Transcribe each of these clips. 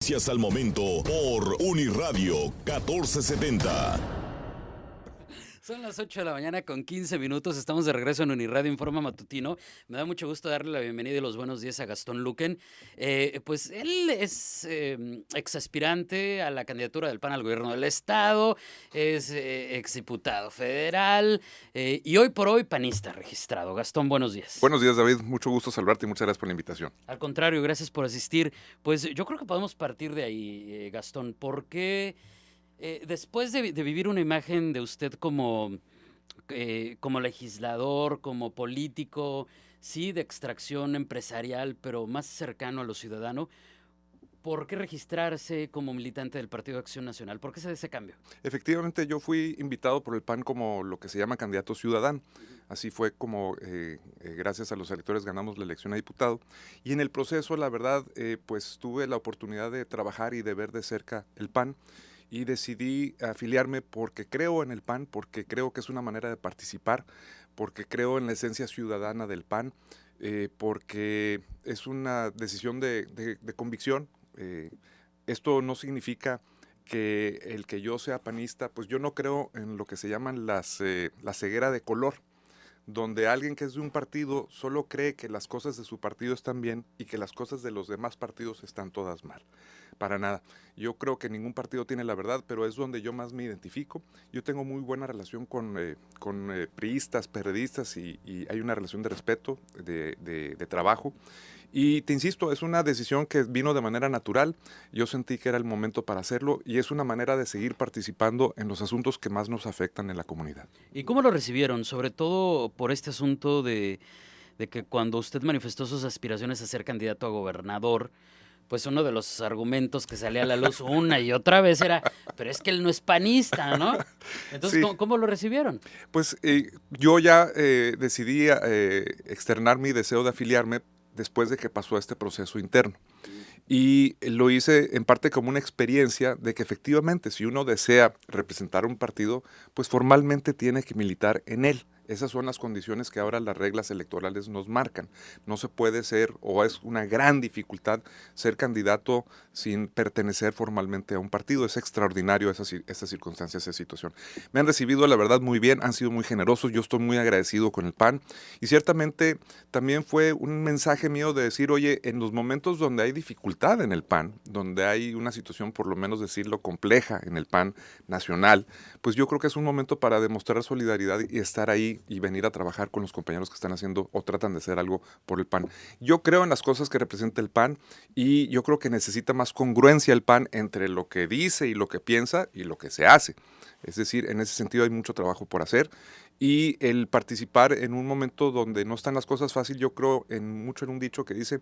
Noticias al momento por Uniradio 1470. Son las 8 de la mañana con 15 minutos. Estamos de regreso en Uniradio Informa Matutino. Me da mucho gusto darle la bienvenida y los buenos días a Gastón Luquen. Pues él es exaspirante a la candidatura del PAN al gobierno del Estado, es exdiputado federal y hoy por hoy panista registrado. Gastón, buenos días. Buenos días, David. Mucho gusto saludarte y muchas gracias por la invitación. Al contrario, gracias por asistir. Pues yo creo que podemos partir de ahí, Gastón. ¿Por qué? Después de vivir una imagen de usted como legislador, como político, sí, de extracción empresarial, pero más cercano a lo ciudadano, ¿por qué registrarse como militante del Partido de Acción Nacional? ¿Por qué se da ese cambio? Efectivamente, yo fui invitado por el PAN como lo que se llama candidato ciudadano. Así fue como, gracias a los electores, ganamos la elección a diputado. Y en el proceso, la verdad, pues tuve la oportunidad de trabajar y de ver de cerca el PAN. Y decidí afiliarme porque creo en el PAN, porque creo que es una manera de participar, porque creo en la esencia ciudadana del PAN, porque es una decisión de convicción. Esto no significa que el que yo sea panista, pues yo no creo en lo que se llaman la ceguera de color, donde alguien que es de un partido solo cree que las cosas de su partido están bien y que las cosas de los demás partidos están todas mal. Para nada. Yo creo que ningún partido tiene la verdad, pero es donde yo más me identifico. Yo tengo muy buena relación con priistas, periodistas y hay una relación de respeto, de trabajo. Y te insisto, es una decisión que vino de manera natural. Yo sentí que era el momento para hacerlo y es una manera de seguir participando en los asuntos que más nos afectan en la comunidad. ¿Y cómo lo recibieron? Sobre todo por este asunto de que cuando usted manifestó sus aspiraciones a ser candidato a gobernador, pues uno de los argumentos que salía a la luz una y otra vez era, pero es que él no es panista, ¿no? Entonces, Sí. ¿cómo lo recibieron? Pues yo ya decidí externar mi deseo de afiliarme después de que pasó este proceso interno. Y lo hice en parte como una experiencia de que efectivamente si uno desea representar un partido, pues formalmente tiene que militar en él. Esas son las condiciones que ahora las reglas electorales nos marcan. No se puede ser, o es una gran dificultad, ser candidato sin pertenecer formalmente a un partido. Es extraordinario esa circunstancia, esa situación. Me han recibido, la verdad, muy bien, han sido muy generosos, yo estoy muy agradecido con el PAN. Y ciertamente también fue un mensaje mío de decir, oye, en los momentos donde hay dificultad en el PAN, donde hay una situación, por lo menos decirlo, compleja en el PAN nacional, pues yo creo que es un momento para demostrar solidaridad y estar ahí y venir a trabajar con los compañeros que están haciendo o tratan de hacer algo por el PAN. Yo creo en las cosas que representa el PAN y yo creo que necesita más congruencia el PAN entre lo que dice y lo que piensa y lo que se hace. Es decir, en ese sentido hay mucho trabajo por hacer y el participar en un momento donde no están las cosas fácil, yo creo mucho en un dicho que dice,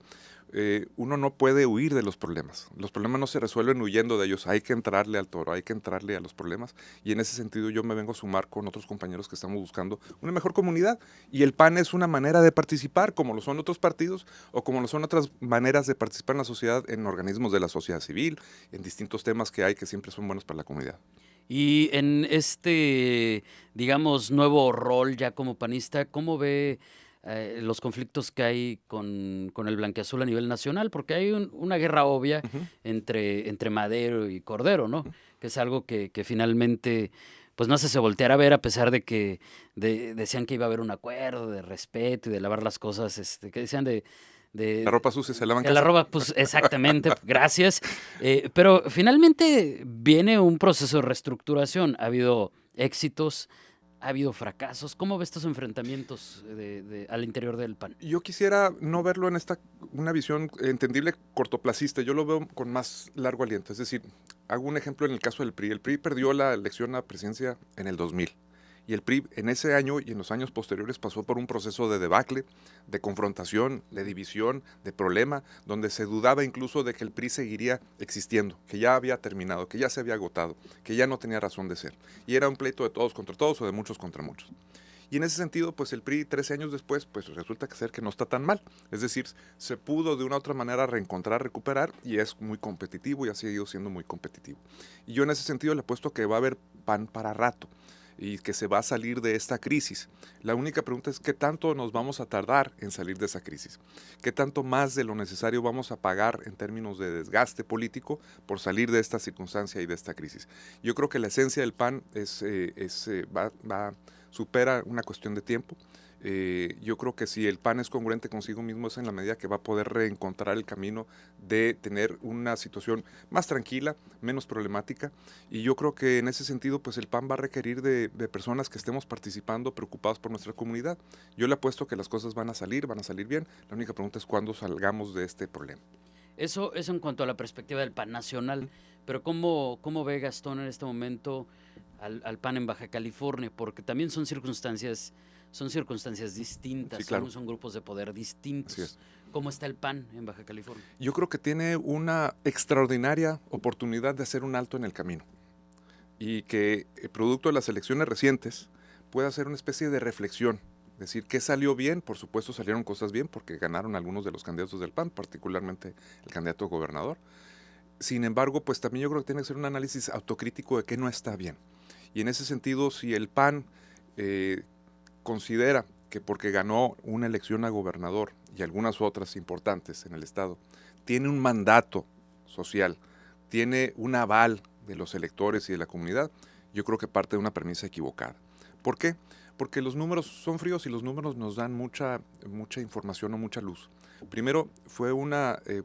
uno no puede huir de los problemas no se resuelven huyendo de ellos, hay que entrarle al toro, hay que entrarle a los problemas y en ese sentido yo me vengo a sumar con otros compañeros que estamos buscando una mejor comunidad y el PAN es una manera de participar como lo son otros partidos o como lo son otras maneras de participar en la sociedad, en organismos de la sociedad civil, en distintos temas que hay que siempre son buenos para la comunidad. Y en este, digamos, nuevo rol ya como panista, ¿cómo ve los conflictos que hay con el blanquiazul a nivel nacional? Porque hay una guerra obvia Uh-huh. entre Madero y Cordero, ¿no? Uh-huh. Que es algo que finalmente, pues no se volteara a ver a pesar de que decían que iba a haber un acuerdo de respeto y de lavar las cosas, que decían La ropa sucia se lava en que la casa. roba, pues exactamente, gracias. Pero finalmente viene un proceso de reestructuración. Ha habido éxitos, ha habido fracasos. ¿Cómo ves estos enfrentamientos al interior del PAN? Yo quisiera no verlo en una visión entendible cortoplacista, yo lo veo con más largo aliento. Es decir, hago un ejemplo en el caso del PRI. El PRI perdió la elección a la presidencia en el 2000. Y el PRI en ese año y en los años posteriores pasó por un proceso de debacle, de confrontación, de división, de problema, donde se dudaba incluso de que el PRI seguiría existiendo, que ya había terminado, que ya se había agotado, que ya no tenía razón de ser. Y era un pleito de todos contra todos o de muchos contra muchos. Y en ese sentido, pues el PRI 13 años después, pues resulta que no está tan mal. Es decir, se pudo de una u otra manera reencontrar, recuperar y es muy competitivo y ha seguido siendo muy competitivo. Y yo en ese sentido le apuesto que va a haber PAN para rato. y que se va a salir de esta crisis. La única pregunta es qué tanto nos vamos a tardar en salir de esa crisis, qué tanto más de lo necesario vamos a pagar en términos de desgaste político por salir de esta circunstancia y de esta crisis. Yo creo que la esencia del PAN supera una cuestión de tiempo. Yo creo que si el PAN es congruente consigo mismo es en la medida que va a poder reencontrar el camino de tener una situación más tranquila, menos problemática, y yo creo que en ese sentido pues el PAN va a requerir de personas que estemos participando, preocupados por nuestra comunidad. Yo le apuesto que las cosas van a salir bien. La única pregunta es cuándo salgamos de este problema. Eso en cuanto a la perspectiva del PAN nacional, pero ¿cómo ve Gastón en este momento al PAN en Baja California? Porque también son circunstancias distintas, Sí, claro. son grupos de poder distintos. Así es. ¿Cómo está el PAN en Baja California? Yo creo que tiene una extraordinaria oportunidad de hacer un alto en el camino y que, producto de las elecciones recientes, pueda hacer una especie de reflexión. Decir, ¿qué salió bien? Por supuesto salieron cosas bien porque ganaron algunos de los candidatos del PAN, particularmente el candidato a gobernador. Sin embargo, pues también yo creo que tiene que ser un análisis autocrítico de qué no está bien. Y en ese sentido, si el PAN considera que porque ganó una elección a gobernador y algunas otras importantes en el estado, tiene un mandato social, tiene un aval de los electores y de la comunidad, yo creo que parte de una premisa equivocada. ¿Por qué? Porque los números son fríos y los números nos dan mucha información o mucha luz. Primero, fue un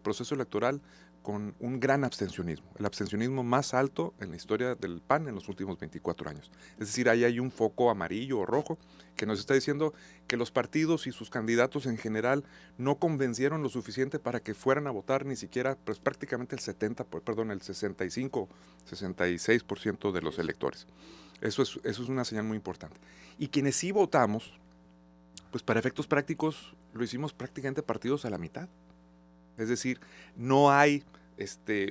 proceso electoral con un gran abstencionismo, el abstencionismo más alto en la historia del PAN en los últimos 24 años. Es decir, ahí hay un foco amarillo o rojo que nos está diciendo que los partidos y sus candidatos en general no convencieron lo suficiente para que fueran a votar ni siquiera, pues prácticamente el 65, 66% de los electores. Eso es una señal muy importante. Y quienes sí votamos, pues para efectos prácticos lo hicimos prácticamente partidos a la mitad. Es decir, no hay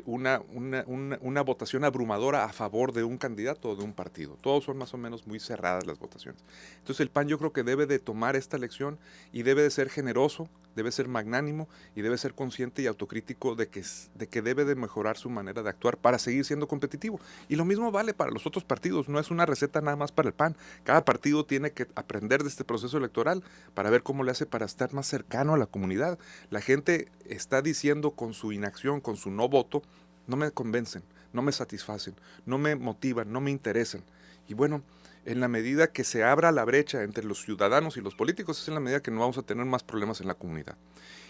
una votación abrumadora a favor de un candidato o de un partido. Todos son más o menos muy cerradas las votaciones. Entonces el PAN yo creo que debe de tomar esta elección y debe de ser generoso, debe ser magnánimo y debe ser consciente y autocrítico de que debe de mejorar su manera de actuar para seguir siendo competitivo. Y lo mismo vale para los otros partidos, no es una receta nada más para el PAN. Cada partido tiene que aprender de este proceso electoral para ver cómo le hace para estar más cercano a la comunidad. La gente está diciendo con su inacción, con su no voto, no me convencen, no me satisfacen, no me motivan, no me interesan. Y bueno, en la medida que se abra la brecha entre los ciudadanos y los políticos, es en la medida que no vamos a tener más problemas en la comunidad.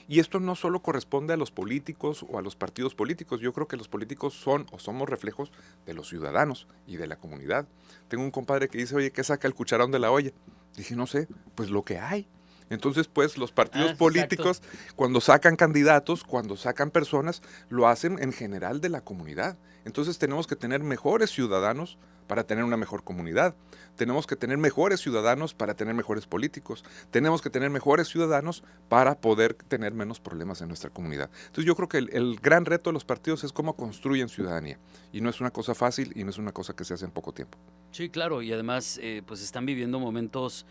Y esto no solo corresponde a los políticos o a los partidos políticos, yo creo que los políticos son o somos reflejos de los ciudadanos y de la comunidad. Tengo un compadre que dice, oye, ¿qué saca el cucharón de la olla? Dije, no sé, pues lo que hay. Entonces, pues, los partidos políticos, cuando sacan candidatos, cuando sacan personas, lo hacen en general de la comunidad. Entonces, tenemos que tener mejores ciudadanos para tener una mejor comunidad. Tenemos que tener mejores ciudadanos para tener mejores políticos. Tenemos que tener mejores ciudadanos para poder tener menos problemas en nuestra comunidad. Entonces, yo creo que el gran reto de los partidos es cómo construyen ciudadanía. Y no es una cosa fácil y no es una cosa que se hace en poco tiempo. Sí, claro, y además, pues están viviendo momentos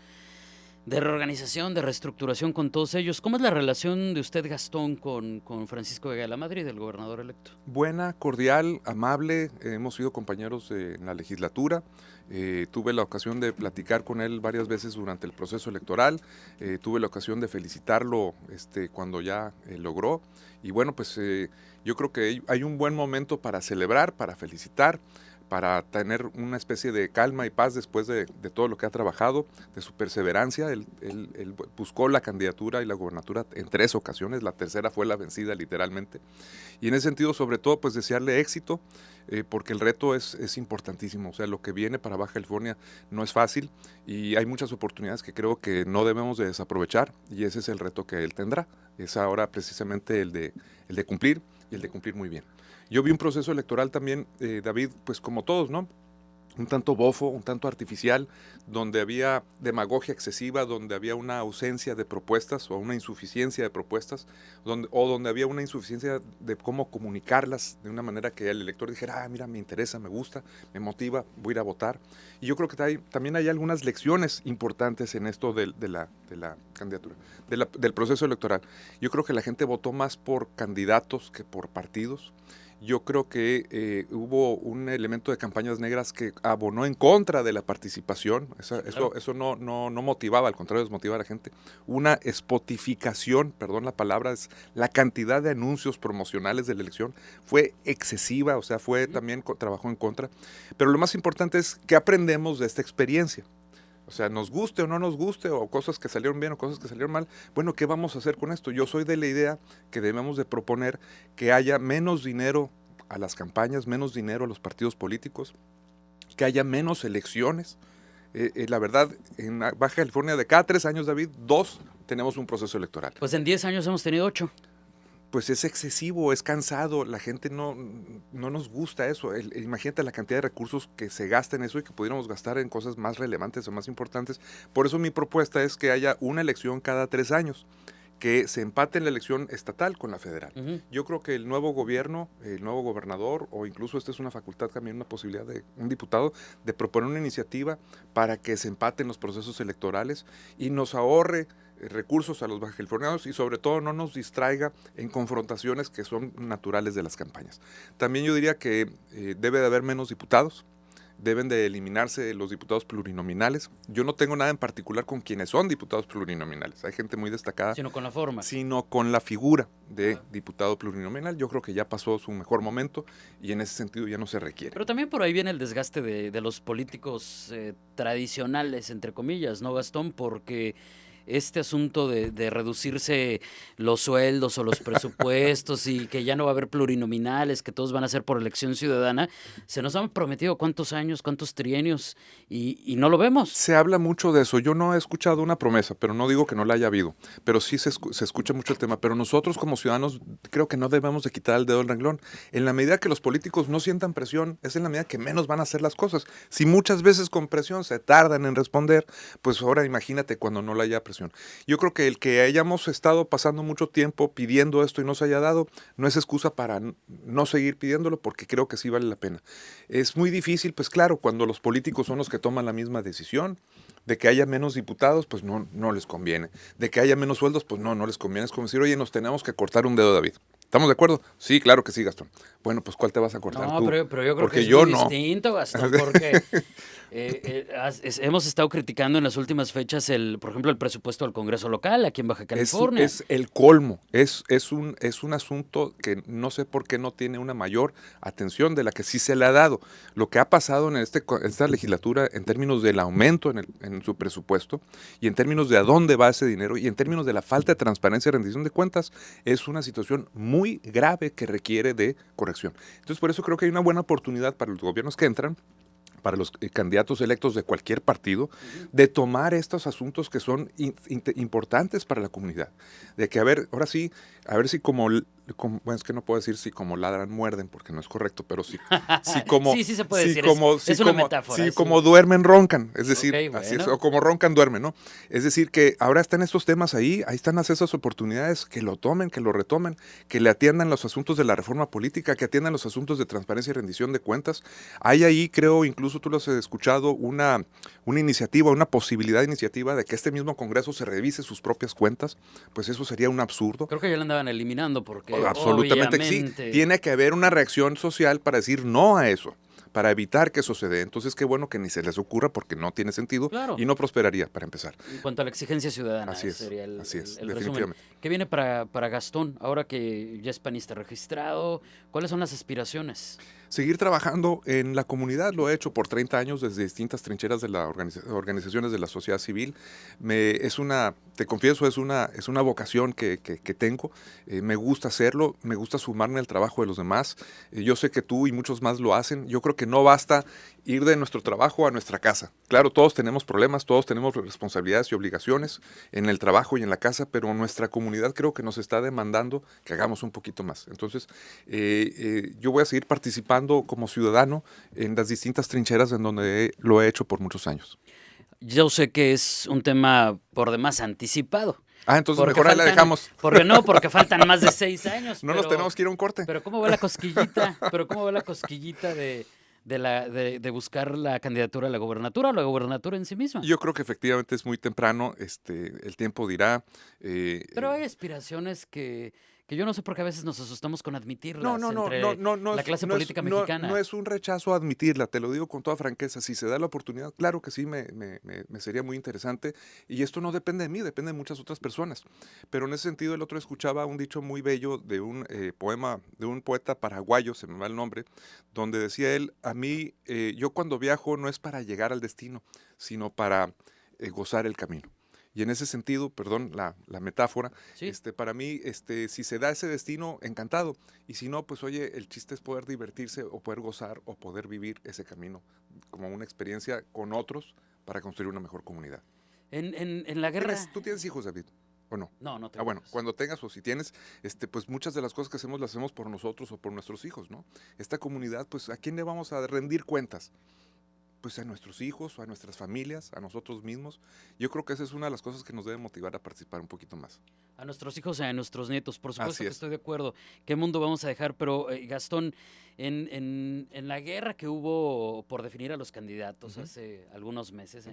de reorganización, de reestructuración con todos ellos. ¿Cómo es la relación de usted, Gastón, con Francisco Vega de la Madrid, el gobernador electo? Buena, cordial, amable. Hemos sido compañeros en la legislatura. Tuve la ocasión de platicar con él varias veces durante el proceso electoral. Tuve la ocasión de felicitarlo cuando ya logró. Y bueno, pues yo creo que hay un buen momento para celebrar, para felicitar, para tener una especie de calma y paz después de todo lo que ha trabajado, de su perseverancia. Él buscó la candidatura y la gobernatura en 3 ocasiones, la tercera fue la vencida literalmente. Y en ese sentido, sobre todo, pues desearle éxito, porque el reto es importantísimo. O sea, lo que viene para Baja California no es fácil y hay muchas oportunidades que creo que no debemos de desaprovechar, y ese es el reto que él tendrá. Es ahora precisamente el de cumplir, y el de cumplir muy bien. Yo vi un proceso electoral también, David, pues como todos, ¿no? Un tanto bofo, un tanto artificial, donde había demagogia excesiva, donde había una ausencia de propuestas o una insuficiencia de propuestas, donde había una insuficiencia de cómo comunicarlas de una manera que el elector dijera, mira, me interesa, me gusta, me motiva, voy a ir a votar. Y yo creo que también hay algunas lecciones importantes en esto de la candidatura, del proceso electoral. Yo creo que la gente votó más por candidatos que por partidos. Yo creo que hubo un elemento de campañas negras que abonó en contra de la participación. Eso no motivaba, al contrario, desmotivaba a la gente. Una spotificación, perdón la palabra, es la cantidad de anuncios promocionales de la elección fue excesiva, o sea, también trabajó en contra. Pero lo más importante es qué aprendemos de esta experiencia. O sea, nos guste o no nos guste, o cosas que salieron bien o cosas que salieron mal, bueno, ¿qué vamos a hacer con esto? Yo soy de la idea que debemos de proponer que haya menos dinero a las campañas, menos dinero a los partidos políticos, que haya menos elecciones. La verdad, en Baja California, de cada 3 años, David, 2 tenemos un proceso electoral. Pues en 10 años hemos tenido 8. Pues es excesivo, es cansado, la gente no nos gusta eso. Imagínate la cantidad de recursos que se gasta en eso y que pudiéramos gastar en cosas más relevantes o más importantes. Por eso mi propuesta es que haya una elección cada 3 años, que se empate en la elección estatal con la federal. Yo creo que el nuevo gobierno, el nuevo gobernador, o incluso esta es una facultad también, una posibilidad de un diputado, de proponer una iniciativa para que se empaten los procesos electorales y nos ahorre recursos a los bajacalifornianos y sobre todo no nos distraiga en confrontaciones que son naturales de las campañas. También yo diría que debe de haber menos diputados, deben de eliminarse los diputados plurinominales. Yo no tengo nada en particular con quienes son diputados plurinominales, hay gente muy destacada. Sino con la forma. Sino con la figura de diputado plurinominal. Yo creo que ya pasó su mejor momento y en ese sentido ya no se requiere. Pero también por ahí viene el desgaste de los políticos tradicionales, entre comillas, ¿no, Gastón? Porque este asunto de reducirse los sueldos o los presupuestos y que ya no va a haber plurinominales, que todos van a ser por elección ciudadana, se nos han prometido cuántos años, cuántos trienios y no lo vemos. Se habla mucho de eso. Yo no he escuchado una promesa, pero no digo que no la haya habido. Pero sí se escucha mucho el tema. Pero nosotros como ciudadanos creo que no debemos de quitar el dedo del renglón. En la medida que los políticos no sientan presión, es en la medida que menos van a hacer las cosas. Si muchas veces con presión se tardan en responder, pues ahora imagínate cuando no la haya presión. Yo creo que el que hayamos estado pasando mucho tiempo pidiendo esto y no se haya dado, no es excusa para no seguir pidiéndolo, porque creo que sí vale la pena. Es muy difícil, pues claro, cuando los políticos son los que toman la misma decisión. De que haya menos diputados, pues no les conviene. De que haya menos sueldos, pues no les conviene. Es como decir, oye, nos tenemos que cortar un dedo, David. ¿Estamos de acuerdo? Sí, claro que sí, Gastón. Bueno, pues ¿cuál te vas a cortar tú? Pero yo creo porque que es muy distinto, Gastón, porque hemos estado criticando en las últimas fechas, por ejemplo, el presupuesto del Congreso local aquí en Baja California. Es el colmo. Es un asunto que no sé por qué no tiene una mayor atención de la que sí se le ha dado. Lo que ha pasado en esta legislatura en términos del aumento en su presupuesto y en términos de a dónde va ese dinero y en términos de la falta de transparencia y rendición de cuentas es una situación muy grave que requiere de corrección. Entonces, por eso creo que hay una buena oportunidad para los gobiernos que entran, para los candidatos electos de cualquier partido, de tomar estos asuntos que son importantes para la comunidad. De que, ahora sí, a ver si bueno, es que no puedo decir si como ladran muerden, porque no es correcto, pero sí como... sí se puede decir, es una metáfora. Sí, como duermen, roncan, es decir, Okay, bueno. así es, o como roncan, duermen, ¿no? Es decir, que ahora están estos temas ahí están esas oportunidades, que lo tomen, que lo retomen, que le atiendan los asuntos de la reforma política, que atiendan los asuntos de transparencia y rendición de cuentas. Hay ahí, creo, incluso tú lo has escuchado, una iniciativa, una posibilidad de iniciativa de que este mismo Congreso se revise sus propias cuentas, pues eso sería un absurdo. Creo que ya lo andaban eliminando porque absolutamente sí. Tiene que haber una reacción social para decir no a eso, para evitar que eso se dé. Entonces, qué bueno que ni se les ocurra porque no tiene sentido y no prosperaría, para empezar. En cuanto a la exigencia ciudadana, sería el resumen. ¿Qué viene para Gastón ahora que ya es panista registrado? ¿Cuáles son las aspiraciones? Seguir trabajando en la comunidad, lo he hecho por 30 años desde distintas trincheras de las organizaciones de la sociedad civil. Te confieso, es una vocación que tengo. Me gusta hacerlo, me gusta sumarme al trabajo de los demás. Yo sé que tú y muchos más lo hacen. Yo creo que no basta ir de nuestro trabajo a nuestra casa. Claro, todos tenemos problemas, todos tenemos responsabilidades y obligaciones en el trabajo y en la casa, pero nuestra comunidad creo que nos está demandando que hagamos un poquito más. Entonces, yo voy a seguir participando como ciudadano en las distintas trincheras en donde lo he hecho por muchos años. Yo sé que es un tema por demás anticipado. Entonces mejor ahí la dejamos. Porque faltan más de 6 años. Nos tenemos que ir a un corte. Pero ¿cómo va la cosquillita? De buscar la candidatura a la gobernatura o la gobernatura en sí misma? Yo creo que efectivamente es muy temprano, el tiempo dirá. Pero hay aspiraciones que que yo no sé por qué a veces nos asustamos con admitirlas No, entre la es, clase no, política es, no, mexicana. no es un rechazo a admitirla, te lo digo con toda franqueza. Si se da la oportunidad, claro que sí, me sería muy interesante. Y esto no depende de mí, depende de muchas otras personas. Pero en ese sentido, el otro escuchaba un dicho muy bello de un poema de un poeta paraguayo, se me va el nombre, donde decía él: a mí, yo cuando viajo no es para llegar al destino, sino para gozar el camino. Y en ese sentido, perdón la metáfora, Sí. para mí, si se da ese destino, encantado. Y si no, pues oye, el chiste es poder divertirse o poder gozar o poder vivir ese camino como una experiencia con otros para construir una mejor comunidad. En la guerra... ¿Tú tienes hijos, David? ¿O no? No tengo Bueno, hijos. cuando tengas o si tienes, pues muchas de las cosas que hacemos las hacemos por nosotros o por nuestros hijos, ¿no? Esta comunidad, pues ¿a quién le vamos a rendir cuentas? Pues a nuestros hijos, a nuestras familias, a nosotros mismos. Yo creo que esa es una de las cosas que nos debe motivar a participar un poquito más. A nuestros hijos y a nuestros nietos, por supuesto Así que es. estoy de acuerdo. ¿Qué mundo vamos a dejar? Pero Gastón, en la guerra que hubo por definir a los candidatos hace algunos meses,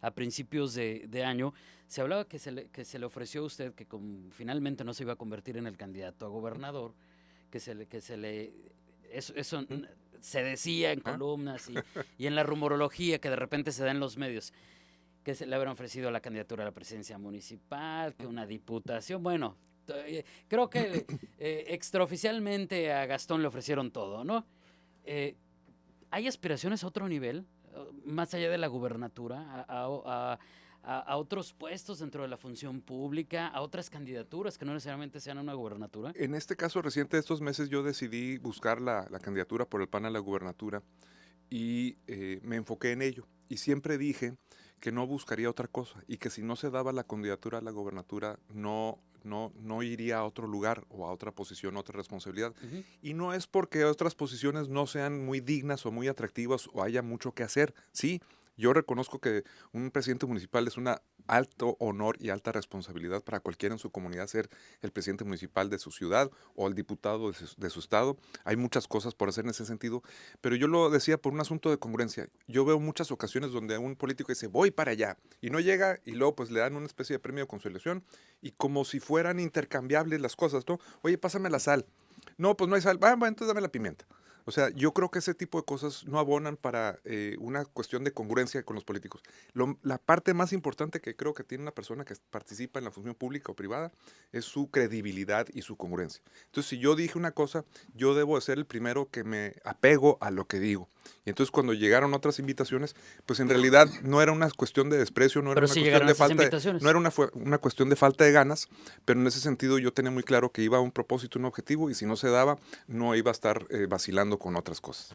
a principios de año, se hablaba que se le ofreció a usted que finalmente no se iba a convertir en el candidato a gobernador, eso se decía en columnas y en la rumorología que de repente se da en los medios, que se le habían ofrecido la candidatura a la presidencia municipal, que una diputación. Bueno, creo que extraoficialmente a Gastón le ofrecieron todo, ¿no? ¿Hay aspiraciones a otro nivel, más allá de la gubernatura, a otros puestos dentro de la función pública, a otras candidaturas que no necesariamente sean una gubernatura? En este caso reciente de estos meses yo decidí buscar la candidatura por el PAN a la gubernatura y me enfoqué en ello. Y siempre dije que no buscaría otra cosa y que si no se daba la candidatura a la gubernatura no iría a otro lugar o a otra posición, a otra responsabilidad. Y no es porque otras posiciones no sean muy dignas o muy atractivas o haya mucho que hacer. Sí, yo reconozco que un presidente municipal es un alto honor y alta responsabilidad para cualquiera en su comunidad ser el presidente municipal de su ciudad o el diputado de su estado. Hay muchas cosas por hacer en ese sentido, pero yo lo decía por un asunto de congruencia. Yo veo muchas ocasiones donde un político dice, voy para allá, y no llega, y luego pues le dan una especie de premio de consolación, y como si fueran intercambiables las cosas, ¿no? Oye, pásame la sal. No, pues no hay sal. Bueno, entonces dame la pimienta. O sea, yo creo que ese tipo de cosas no abonan para una cuestión de congruencia con los políticos. La parte más importante que creo que tiene una persona que participa en la función pública o privada es su credibilidad y su congruencia. Entonces, si yo dije una cosa, yo debo de ser el primero que me apego a lo que digo. Y entonces, cuando llegaron otras invitaciones, pues en realidad no era una cuestión de desprecio, no era Pero una sí cuestión de falta invitaciones. no era una cuestión de falta de ganas, pero en ese sentido yo tenía muy claro que iba a un propósito, un objetivo, y si no se daba, no iba a estar vacilando con otras cosas.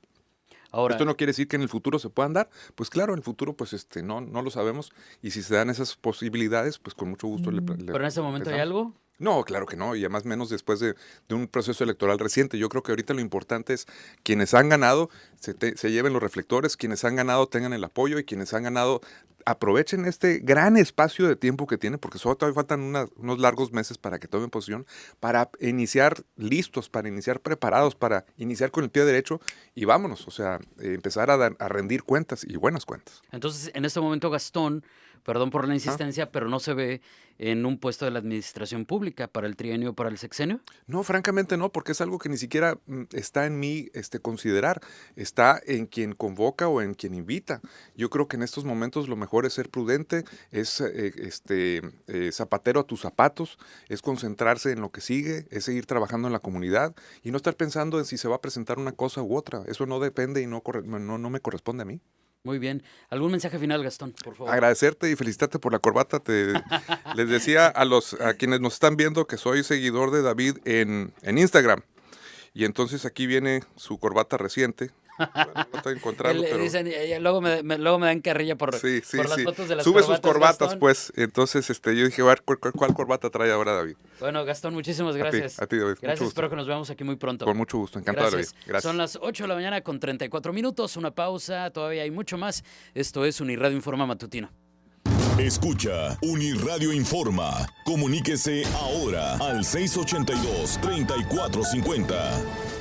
Ahora, Esto no quiere decir que en el futuro se puedan dar, pues claro, en el futuro pues no lo sabemos, y si se dan esas posibilidades, pues con mucho gusto le ¿pero en este momento hay algo? No, claro que no, y además menos después de un proceso electoral reciente. Yo creo que ahorita lo importante es quienes han ganado se lleven los reflectores, quienes han ganado tengan el apoyo y quienes han ganado aprovechen este gran espacio de tiempo que tienen, porque solo todavía faltan unos largos meses para que tomen posición, para iniciar listos, para iniciar preparados, para iniciar con el pie derecho y vámonos, o sea, empezar a rendir cuentas y buenas cuentas. Entonces, en este momento Gastón, perdón por la insistencia, pero no se ve en un puesto de la administración pública para el trienio o para el sexenio. No, francamente no, porque es algo que ni siquiera está en mí considerar, está en quien convoca o en quien invita. Yo creo que en estos momentos lo mejor es ser prudente, es zapatero a tus zapatos, es concentrarse en lo que sigue, es seguir trabajando en la comunidad y no estar pensando en si se va a presentar una cosa u otra. Eso no depende y no me corresponde a mí. Muy bien. ¿Algún mensaje final, Gastón, por favor? Agradecerte y felicitarte por la corbata. Les decía a quienes nos están viendo que soy seguidor de David en Instagram. Y entonces aquí viene su corbata reciente. Bueno, no estoy encontrando, pero... Dicen, luego me dan carrilla por las fotos de las Sube sus corbatas, Gastón. Pues. Entonces yo dije, a ver, ¿cuál corbata trae ahora David? Bueno, Gastón, muchísimas gracias. A ti, David. Gracias, espero que nos veamos aquí muy pronto. Con mucho gusto, encantado, David. Gracias. Son las 8 de la mañana con 34 minutos, una pausa, todavía hay mucho más. Esto es Uniradio Informa Matutino. Escucha Uniradio Informa. Comuníquese ahora al 682-3450.